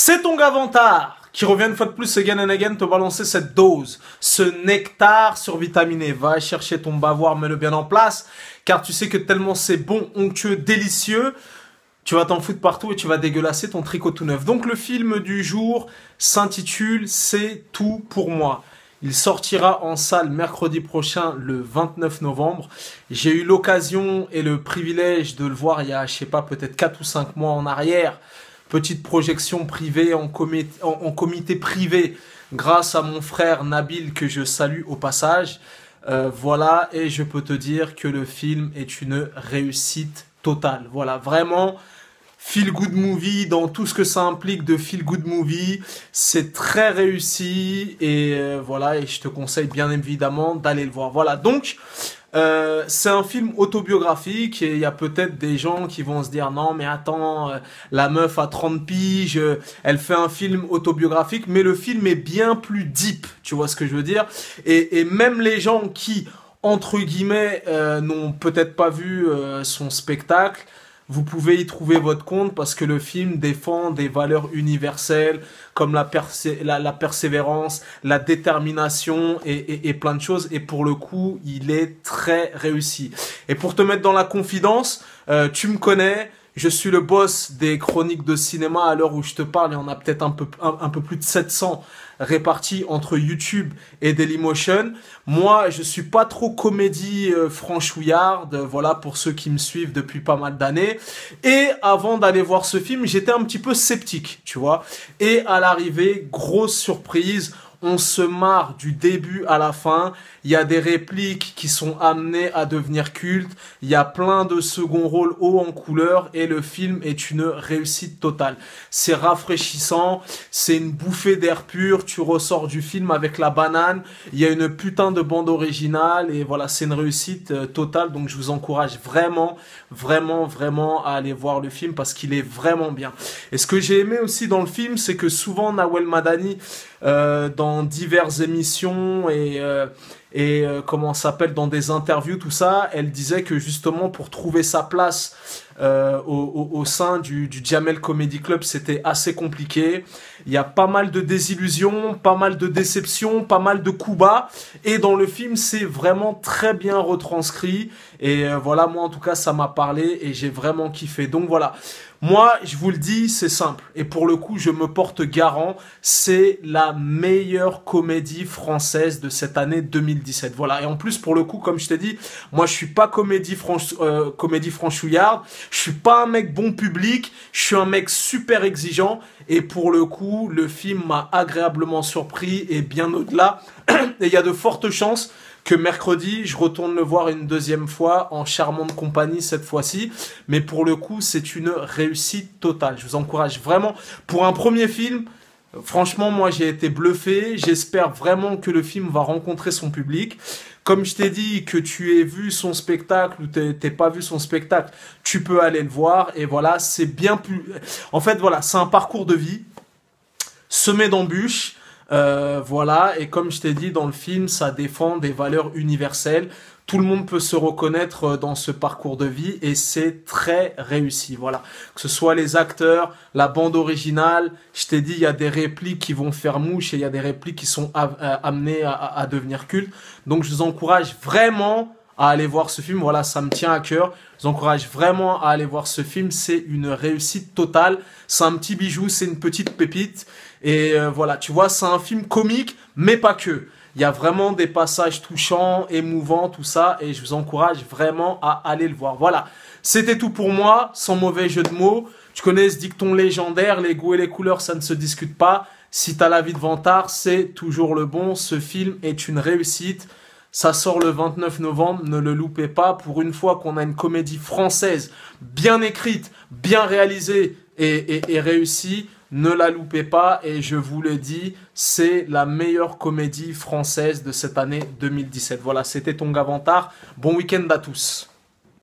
C'est ton Gavantar qui revient une fois de plus again and again te balancer cette dose, ce nectar survitaminé. Va chercher ton bavoir, mets-le bien en place, car tu sais que tellement c'est bon, onctueux, délicieux, tu vas t'en foutre partout et tu vas dégueulasser ton tricot tout neuf. Donc le film du jour s'intitule C'est tout pour moi. Il sortira en salle mercredi prochain, le 29 novembre. J'ai eu l'occasion et le privilège de le voir il y a, je sais pas, peut-être 4 ou 5 mois en arrière. Petite projection privée en comité privé grâce à mon frère Nabil que je salue au passage. Voilà, et je peux te dire que le film est une réussite totale. Voilà, vraiment, feel good movie dans tout ce que ça implique de feel good movie. C'est très réussi et voilà, et je te conseille bien évidemment d'aller le voir. Voilà, donc c'est un film autobiographique et il y a peut-être des gens qui vont se dire non mais attends, la meuf a 30 piges, elle fait un film autobiographique, mais le film est bien plus deep, tu vois ce que je veux dire, et même les gens qui entre guillemets n'ont peut-être pas vu son spectacle, vous pouvez y trouver votre compte parce que le film défend des valeurs universelles comme la persévérance, la détermination et plein de choses. Et pour le coup, il est très réussi. Et pour te mettre dans la confidence, tu me connais, je suis le boss des chroniques de cinéma à l'heure où je te parle. Il y en a peut-être un peu plus de 700 répartis entre YouTube et Dailymotion. Moi, je suis pas trop comédie franchouillarde, voilà, pour ceux qui me suivent depuis pas mal d'années. Et avant d'aller voir ce film, j'étais un petit peu sceptique, tu vois. Et à l'arrivée, grosse surprise, on se marre du début à la fin. Il y a des répliques qui sont amenées à devenir cultes. Il y a plein de second rôles haut en couleur et le film est une réussite totale. C'est rafraîchissant, c'est une bouffée d'air pur. Tu ressors du film avec la banane. Il y a une putain de bande originale et voilà, c'est une réussite totale. Donc je vous encourage vraiment, vraiment, vraiment à aller voir le film parce qu'il est vraiment bien. Et ce que j'ai aimé aussi dans le film, c'est que souvent Nawel Madani, dans diverses émissions et comment ça s'appelle, dans des interviews, tout ça, elle disait que justement pour trouver sa place au sein du Jamel Comedy Club, c'était assez compliqué. Il y a pas mal de désillusions, pas mal de déceptions, pas mal de coups bas. Et dans le film, c'est vraiment très bien retranscrit. Et voilà, moi en tout cas, ça m'a parlé et j'ai vraiment kiffé. Donc voilà. Moi, je vous le dis, c'est simple. Et pour le coup, je me porte garant. C'est la meilleure comédie française de cette année 2017. Voilà. Et en plus, pour le coup, comme je t'ai dit, moi, je suis pas comédie franchouillarde. Je suis pas un mec bon public. Je suis un mec super exigeant. Et pour le coup, le film m'a agréablement surpris et bien au-delà. Et il y a de fortes chances que mercredi, je retourne le voir une deuxième fois en charmante compagnie cette fois-ci. Mais pour le coup, c'est une réussite totale. Je vous encourage vraiment. Pour un premier film, franchement, moi, j'ai été bluffé. J'espère vraiment que le film va rencontrer son public. Comme je t'ai dit, que tu aies vu son spectacle ou t'aies pas vu son spectacle, tu peux aller le voir. Et voilà, c'est bien plus... En fait, voilà, c'est un parcours de vie semé d'embûches. Voilà, et comme je t'ai dit, dans le film, ça défend des valeurs universelles. Tout le monde peut se reconnaître dans ce parcours de vie et c'est très réussi. Voilà, que ce soit les acteurs, la bande originale. Je t'ai dit, il y a des répliques qui vont faire mouche et il y a des répliques qui sont amenées à devenir cultes. Donc, je vous encourage vraiment à aller voir ce film. Voilà, ça me tient à cœur. Je vous encourage vraiment à aller voir ce film. C'est une réussite totale. C'est un petit bijou, c'est une petite pépite. Et voilà, tu vois, c'est un film comique, mais pas que. Il y a vraiment des passages touchants, émouvants, tout ça. Et je vous encourage vraiment à aller le voir. Voilà, c'était tout pour moi, sans mauvais jeu de mots. Tu connais ce dicton légendaire, les goûts et les couleurs, ça ne se discute pas. Si t'as la vie de vantard, c'est toujours le bon. Ce film est une réussite. Ça sort le 29 novembre, ne le loupez pas. Pour une fois qu'on a une comédie française bien écrite, bien réalisée et réussie, ne la loupez pas. Et je vous le dis, c'est la meilleure comédie française de cette année 2017. Voilà, c'était ton Gavantar. Bon week-end à tous.